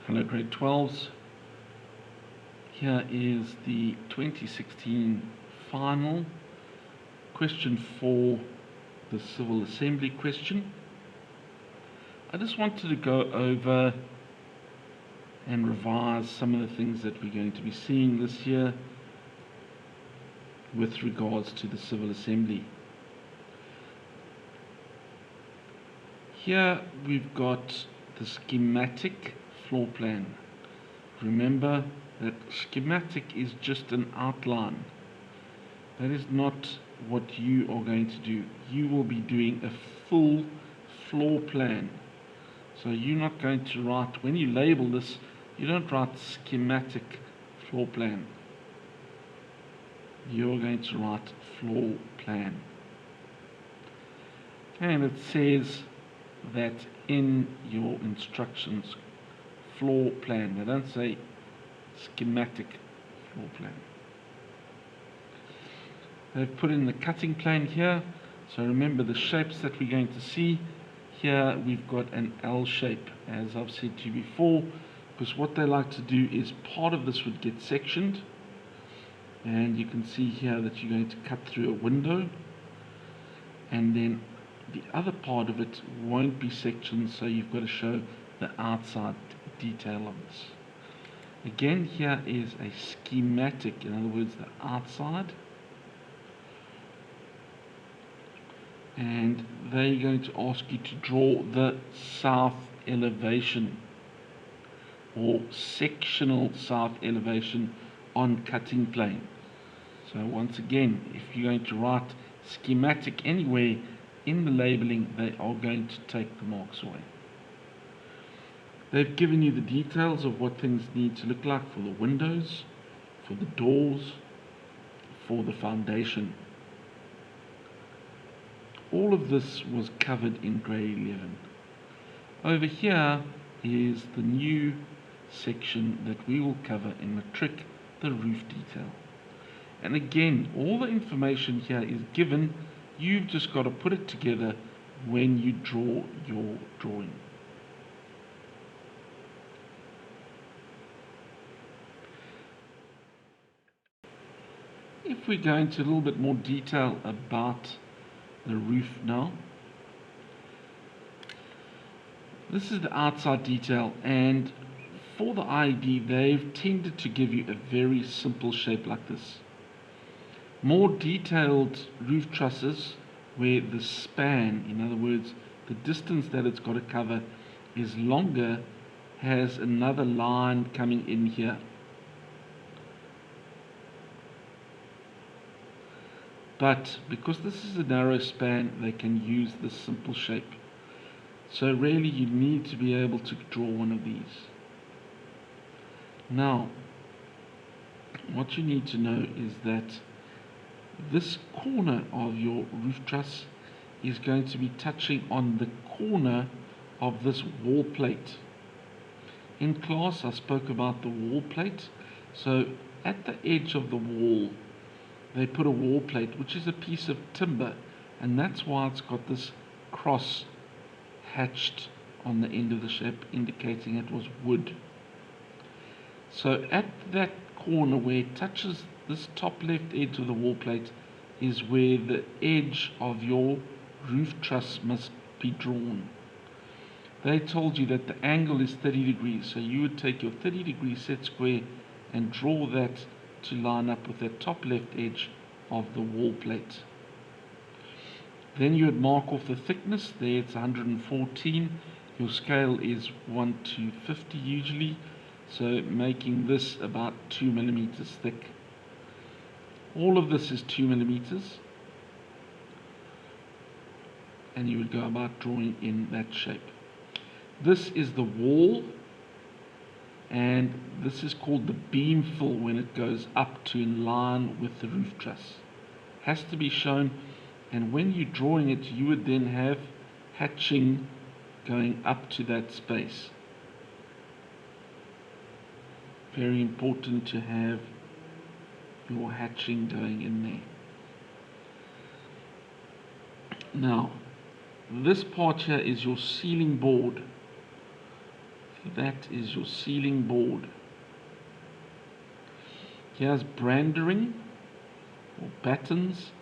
Hello grade 12s. Here is the 2016 final question for the Civil Assembly question. I just wanted to go over and revise some of the things that we're going to be seeing this year with regards to the Civil Assembly. Here we've got the schematic floor plan. Remember that schematic is just an outline. That is not what you are going to do. You will be doing a full floor plan. So you're not going to write, when you label this, you don't write schematic floor plan. You're going to write floor plan. And it says that in your instructions, floor plan. They don't say schematic floor plan. They've put in the cutting plane here. So remember the shapes that we're going to see. Here we've got an L shape, as I've said to you before, because what they like to do is part of this would get sectioned. And you can see here that you're going to cut through a window. And then the other part of it won't be sectioned, so you've got to show the outside detail of this. Again, here is a schematic, in other words, the outside. And they're going to ask you to draw the south elevation or sectional south elevation on cutting plane. So once again, if you're going to write schematic anywhere in the labeling, they are going to take the marks away. They've given you the details of what things need to look like for the windows, for the doors, for the foundation. All of this was covered in grade 11. Over here is the new section that we will cover in matric, the roof detail. And again, all the information here is given. You've just got to put it together when you draw your drawing. If we go into a little bit more detail about the roof now, this is the outside detail, and for the IED they've tended to give you a very simple shape like this. More detailed roof trusses where the span, in other words the distance that it's got to cover, is longer, has another line coming in here. But because this is a narrow span, they can use this simple shape. So really you need to be able to draw one of these. Now, what you need to know is that this corner of your roof truss is going to be touching on the corner of this wall plate. In class I spoke about the wall plate. So at the edge of the wall they put a wall plate, which is a piece of timber, and that's why it's got this cross hatched on the end of the shape, indicating it was wood. So at that corner where it touches this top left edge of the wall plate is where the edge of your roof truss must be drawn. They told you that the angle is 30 degrees, so you would take your 30-degree set square and draw that to line up with the top left edge of the wall plate. Then you would mark off the thickness. There it's 114. Your scale is 1 to 50 usually, so making this about 2 millimeters thick. All of this is 2 millimeters, and you would go about drawing in that shape. This is the wall, and this is called the beam fill when it goes up to in line with the roof truss. Has to be shown, and when you're drawing it you would then have hatching going up to that space. Very important to have your hatching going in there. Now this part here is your ceiling board. So that is your ceiling board. Here's brandering or battens.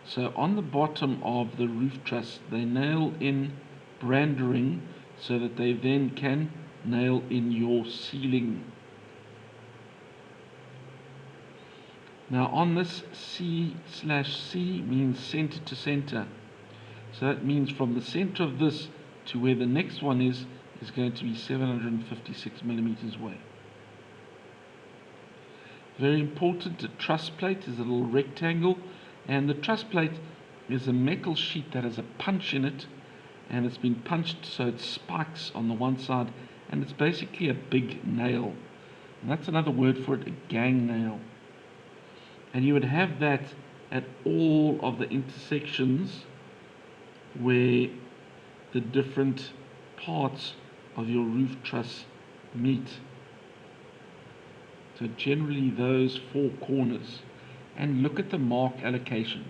So on the bottom of the roof truss, they nail in brandering so that they then can nail in your ceiling. Now on this C/C means center to center. So that means from the center of this to where the next one is going to be 756 millimeters away. Very important, the truss plate is a little rectangle, and the truss plate is a metal sheet that has a punch in it, and it's been punched so it spikes on the one side, and it's basically a big nail. And that's another word for it, a gang nail. And you would have that at all of the intersections where the different parts of your roof truss meet. So generally those four corners. And look at the mark allocation.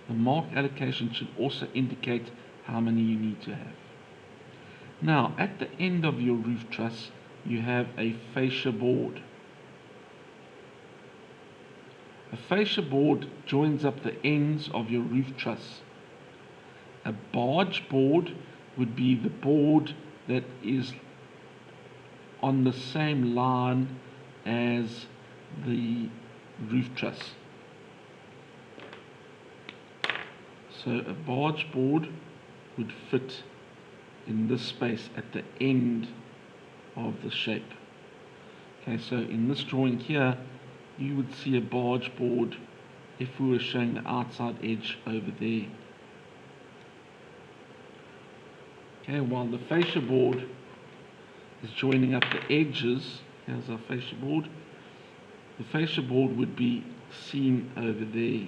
The mark allocation should also indicate how many you need to have. Now at the end of your roof truss you have a fascia board. A fascia board joins up the ends of your roof truss. A barge board would be the board that is on the same line as the roof truss. So a barge board would fit in this space at the end of the shape. Okay, so in this drawing here, you would see a barge board if we were showing the outside edge over there. Okay, while the fascia board is joining up the edges, here's our fascia board, the fascia board would be seen over there.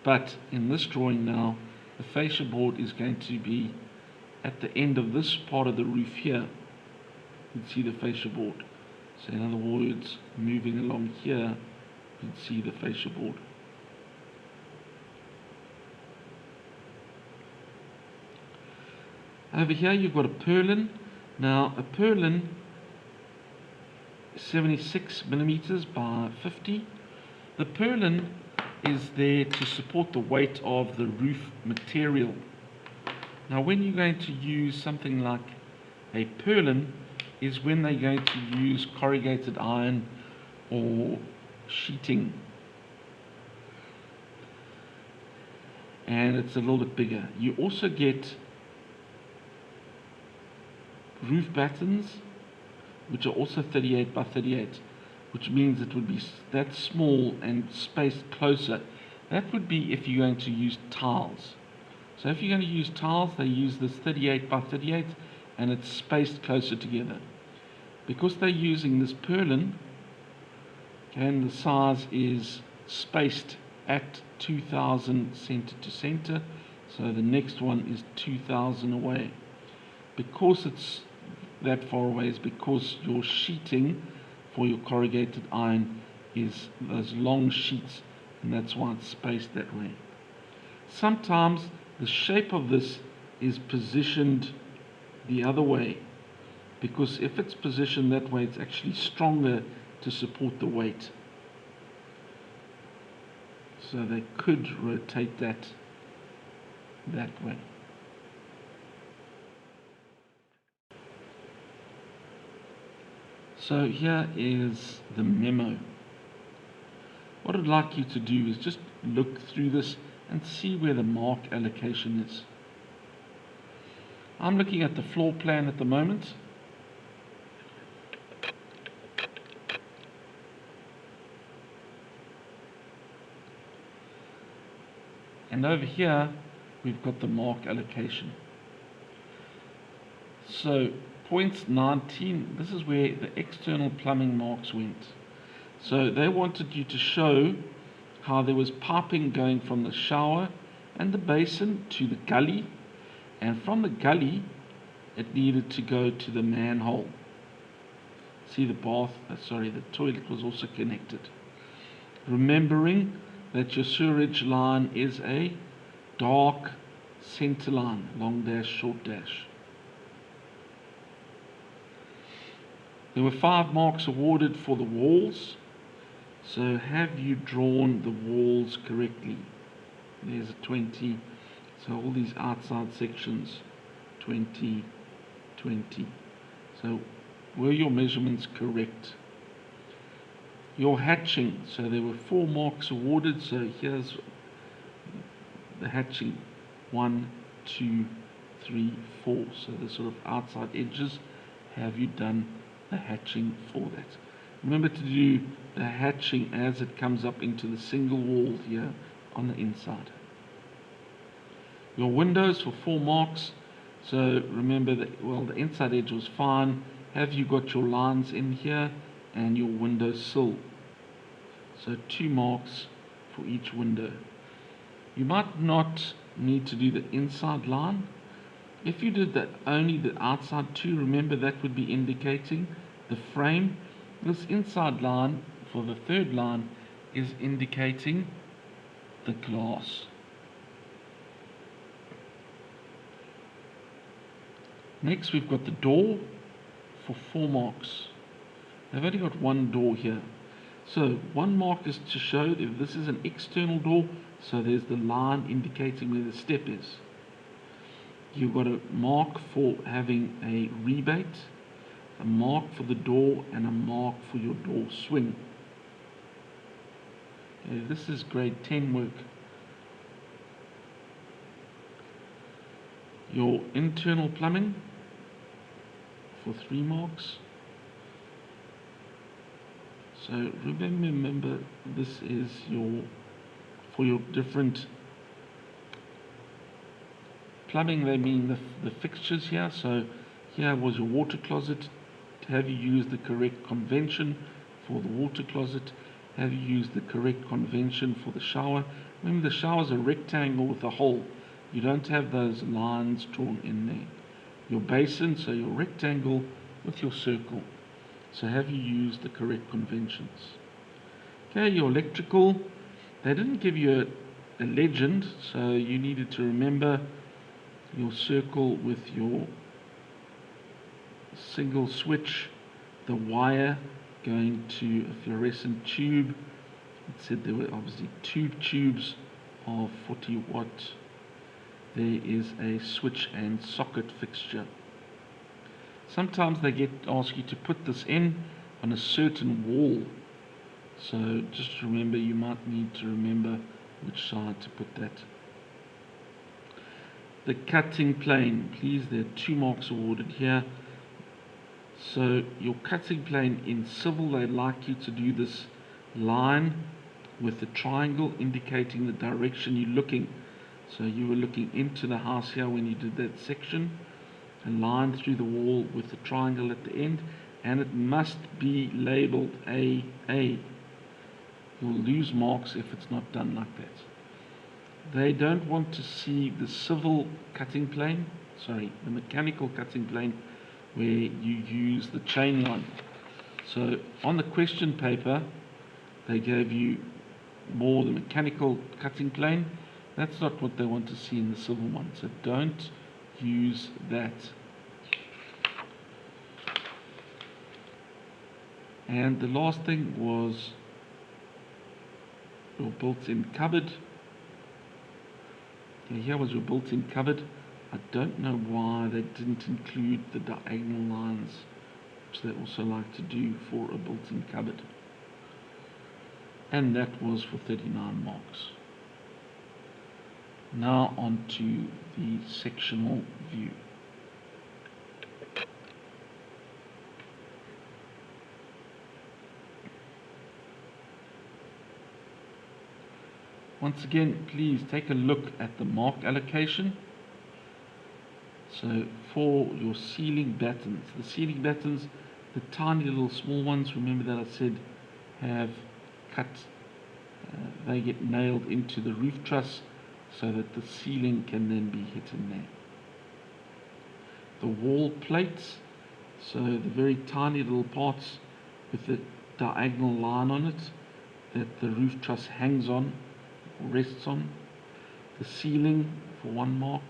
But in this drawing now, the fascia board is going to be at the end of this part of the roof here. You'd see the fascia board. So in other words, moving along here, you'd see the fascia board. Over here you've got a purlin. Now a purlin is 76 millimeters by 50. The purlin is there to support the weight of the roof material. Now when you're going to use something like a purlin is when they're going to use corrugated iron or sheeting, and it's a little bit bigger. You also get roof battens which are also 38 by 38, which means it would be that small and spaced closer. That would be if you're going to use tiles. So if you're going to use tiles, they use this 38 by 38 and it's spaced closer together. Because they're using this purlin, and the size is spaced at 2000 center to center, so the next one is 2000 away. Because it's that far away is because your sheeting for your corrugated iron is those long sheets, and that's why it's spaced that way. Sometimes the shape of this is positioned the other way, because if it's positioned that way, it's actually stronger to support the weight. So they could rotate that way. So here is the memo. What I'd like you to do is just look through this and see where the mark allocation is. I'm looking at the floor plan at the moment. And over here, we've got the mark allocation. So, point 19, this is where the external plumbing marks went. So they wanted you to show how there was piping going from the shower and the basin to the gully, and from the gully, it needed to go to the manhole. See, the toilet was also connected. Remembering that your sewerage line is a dark center line, long dash, short dash. There were 5 marks awarded for the walls. So have you drawn the walls correctly? There's a 20. So all these outside sections, 20, 20. So were your measurements correct? Your hatching, so there were 4 marks awarded. So here's the hatching, 1, 2, 3, 4. So the sort of outside edges. Have you done the hatching for that? Remember to do the hatching as it comes up into the single wall here on the inside. Your windows for 4 marks. So remember that, well, the inside edge was fine. Have you got your lines in here and your window sill? So 2 marks for each window. You might not need to do the inside line. If you did only the outside 2, remember that would be indicating the frame. This inside line for the 3rd line is indicating the glass. Next we've got the door for 4 marks. I've only got 1 door here. So 1 mark is to show if this is an external door, so there's the line indicating where the step is. You've got a mark for having a rebate, a mark for the door, and a mark for your door swing. Okay, this is grade 10 work. Your internal plumbing for 3 marks. So remember this is for your different plumbing, they mean the fixtures here. So here was your water closet. Have you used the correct convention for the water closet? Have you used the correct convention for the shower? Remember, the shower is a rectangle with a hole. You don't have those lines drawn in there. Your basin, so your rectangle with your circle. So have you used the correct conventions? Okay, your electrical, they didn't give you a legend, so you needed to remember your circle with your single switch, the wire going to a fluorescent tube. It said there were obviously 2 tubes of 40 watt. There is a switch and socket fixture. Sometimes they ask you to put this in on a certain wall. So just remember, you might need to remember which side to put that. The cutting plane, please, there are 2 marks awarded here. So your cutting plane in civil, they'd like you to do this line with the triangle indicating the direction you're looking. So you were looking into the house here when you did that section. A line through the wall with the triangle at the end, and it must be labeled AA. You'll lose marks if it's not done like that. They don't want to see the civil cutting plane, the mechanical cutting plane, where you use the chain line. So on the question paper, they gave you more the mechanical cutting plane. That's not what they want to see in the civil one, so don't use that. And the last thing was your built-in cupboard. Here was your built-in cupboard. I don't know why they didn't include the diagonal lines, which they also like to do for a built-in cupboard. And that was for 39 marks. Now on to the sectional view. Once again, please take a look at the mark allocation. So for your ceiling battens, the ceiling battens, the tiny little small ones, remember that I said have cut, they get nailed into the roof truss so that the ceiling can then be hit in there. The wall plates, so the very tiny little parts with the diagonal line on it that the roof truss hangs on, rests on. The ceiling for 1 mark.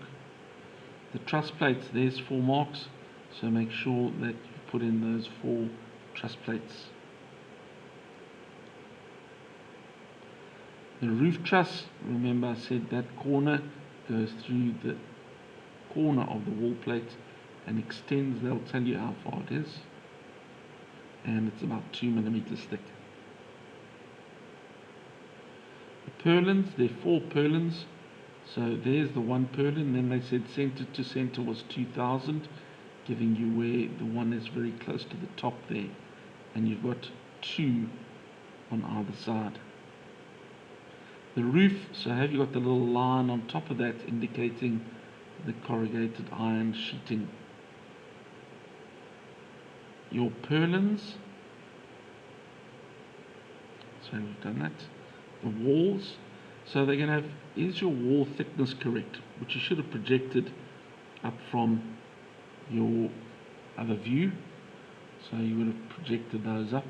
The truss plates, there's 4 marks, so make sure that you put in those 4 truss plates. The roof truss, remember I said that corner goes through the corner of the wall plate and extends. They'll tell you how far it is, and it's about 2 millimeters thick. The purlins, there are 4 purlins, so there's the one purlin. Then they said center to center was 2000, giving you where the one is very close to the top there, and you've got 2 on either side. The roof, so have you got the little line on top of that indicating the corrugated iron sheeting. Your purlins, so we've done that. The walls, so they're going to have, is your wall thickness correct, which you should have projected up from your other view, so you would have projected those up,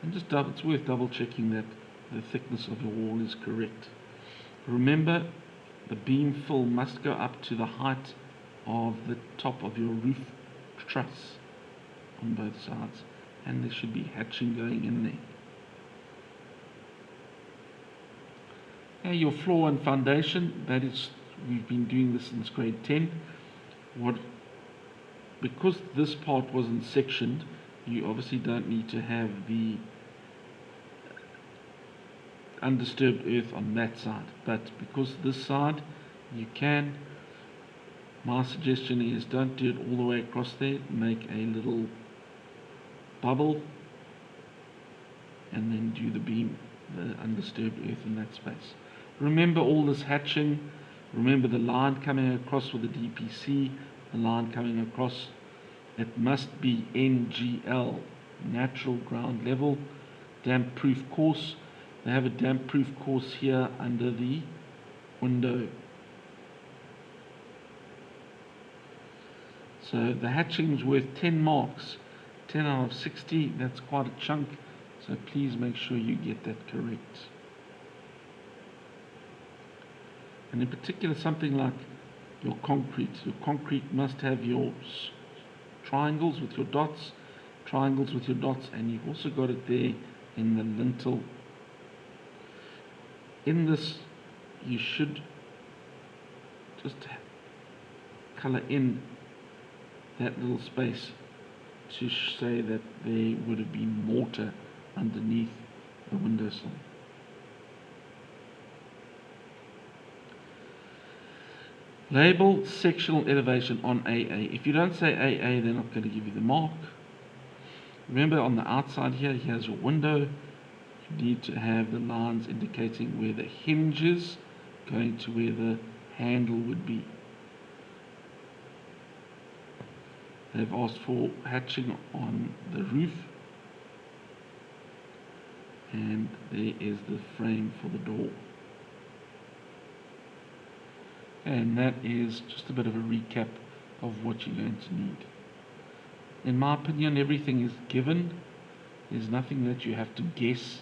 and just it's worth double checking that the thickness of your wall is correct. Remember, the beam fill must go up to the height of the top of your roof truss on both sides, and there should be hatching going in there. Now your floor and foundation, that is, we've been doing this since grade 10. Because this part wasn't sectioned, you obviously don't need to have the undisturbed earth on that side, but because this side you can, my suggestion is don't do it all the way across there. Make a little bubble and then do the beam, the undisturbed earth in that space. Remember all this hatching, remember the line coming across with the DPC, the line coming across, it must be NGL, natural ground level, damp proof course. They have a damp proof course here under the window. So the hatching is worth 10 marks, 10 out of 60, that's quite a chunk, so please make sure you get that correct. And in particular something like your concrete must have your triangles with your dots, and you've also got it there in the lintel. In this, you should just colour in that little space to say that there would have been mortar underneath the windowsill. Label sectional elevation on AA. If you don't say AA, they're not going to give you the mark. Remember, on the outside here, here's your window. You need to have the lines indicating where the hinge is going to where the handle would be. They've asked for hatching on the roof, and there is the frame for the door. And that is just a bit of a recap of what you're going to need. In my opinion, everything is given. There's nothing that you have to guess.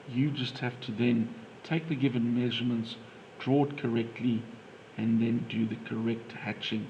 You just have to then take the given measurements, draw it correctly, and then do the correct hatching